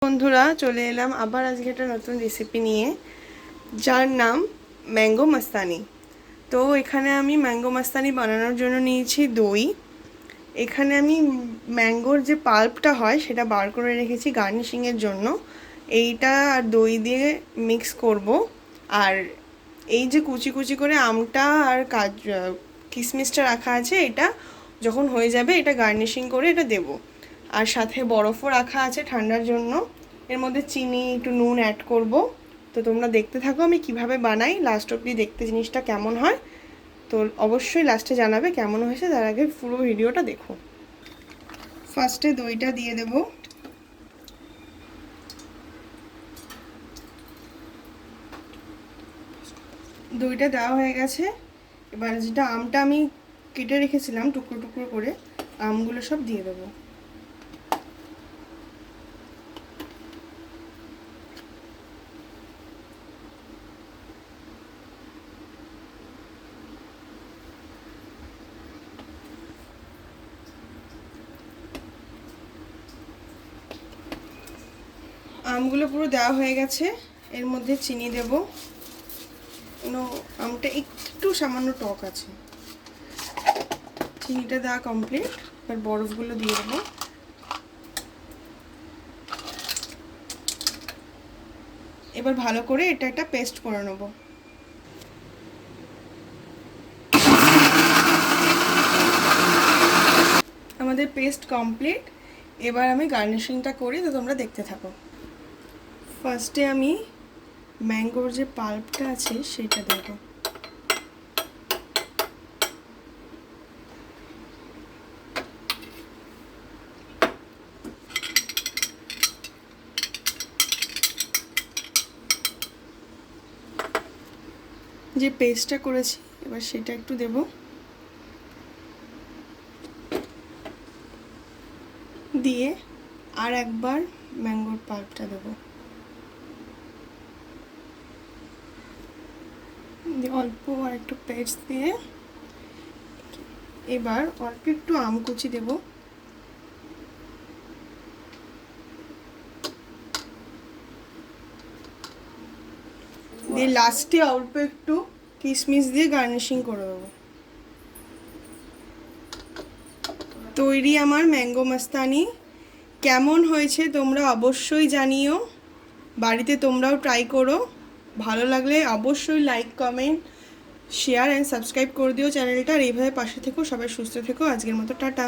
বন্ধুরা চলে এলাম আবার আজকে একটা নতুন রেসিপি নিয়ে, যার নাম ম্যাঙ্গো মাস্তানি। তো এখানে আমি ম্যাঙ্গো মাস্তানি বানানোর জন্য নিয়েছি দই। এখানে আমি ম্যাঙ্গোর যে পাল্পটা হয় সেটা বার করে রেখেছি গার্নিশিংয়ের জন্য। এইটা আর দই দিয়ে মিক্স করব। আর এই যে কুচি কুচি করে আমটা আর কিশমিশটা রাখা আছে, এটা যখন হয়ে যাবে এটা গার্নিশিং করে এটা দেবো। আর সাথে বরফও রাখা আছে ঠান্ডার জন্য। এর মধ্যে চিনি একটু নুন অ্যাড করব। তো তোমরা দেখতে থাকো আমি কিভাবে বানাই, লাস্ট অবধি দেখতে জিনিসটা কেমন হয়। তো অবশ্যই লাস্টে জানাবে কেমন হয়েছে, তার আগে পুরো ভিডিওটা দেখো। ফার্স্টে দইটা দিয়ে দেব। দইটা দেওয়া হয়ে গেছে। এবার যেটা আমটা আমি কেটে রেখেছিলাম টুকরো টুকরো করে, আমগুলো সব দিয়ে দেবো। আমগুলো পুরো দেওয়া হয়ে গেছে। এর মধ্যে চিনি দেব। আমটা একটু সামান্য টক আছে। চিনিটা দেওয়া কমপ্লিট। এবার বরফগুলো দিয়ে দেবো। এবার ভালো করে এটা একটা পেস্ট করে নেব। আমাদের পেস্ট কমপ্লিট। এবার আমি গার্নিশিংটা করি, তো তোমরা দেখতে থাকো। ফার্স্টে আমি ম্যাঙ্গোর যে পাল্পটা আছে সেটা দেব। যে পেস্টটা করেছি এবার সেটা একটু দেব। দিয়ে আর একবার ম্যাঙ্গোর পাল্পটা দেব। অল্প আর একটু পেস্ট দিয়ে এবার অল্প একটু আম কুচি দেব। দিয়ে লাস্টে অল্প একটু কিশমিশ দিয়ে গার্নিশিং করে দেবো। তৈরি আমার ম্যাঙ্গো মাস্তানি। কেমন হয়েছে তোমরা অবশ্যই জানিও। বাড়িতে তোমরাও ট্রাই করো। ভালো লাগলে অবশ্যই like, comment, share and subscribe করে দিও চ্যানেলটা। আর এইভাবে পাশে থেকো। সবাই সুস্থ থেকো। আজকের মতো টাটা।